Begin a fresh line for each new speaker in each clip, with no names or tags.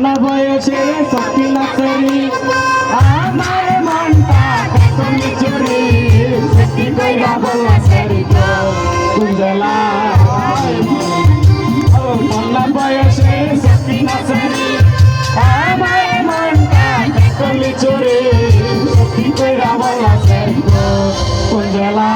কন্যা বয়সে সখী নাচরি আমার মনটা কতনি চুরি সখী কইরা বলা সারি গো কুঞ্জলা ও কন্যা বয়সে সখী নাচরি আমার মনটা কতনি চুরি সখী কইরা বলা সারি গো কুঞ্জলা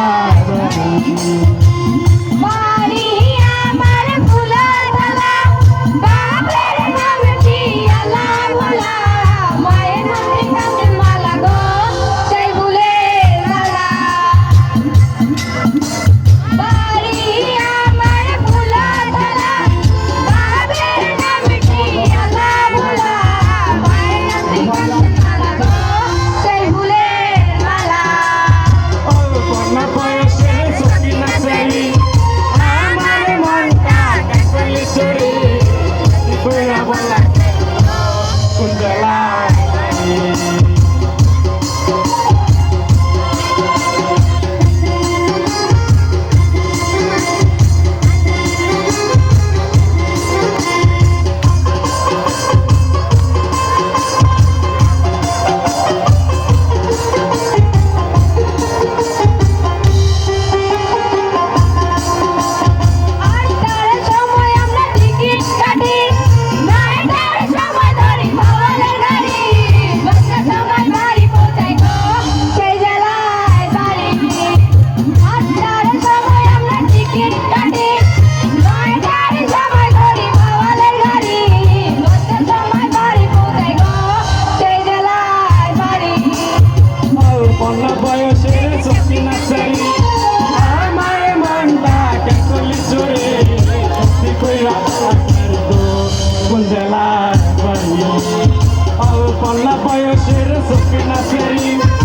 Con la bioshir, so que nacerí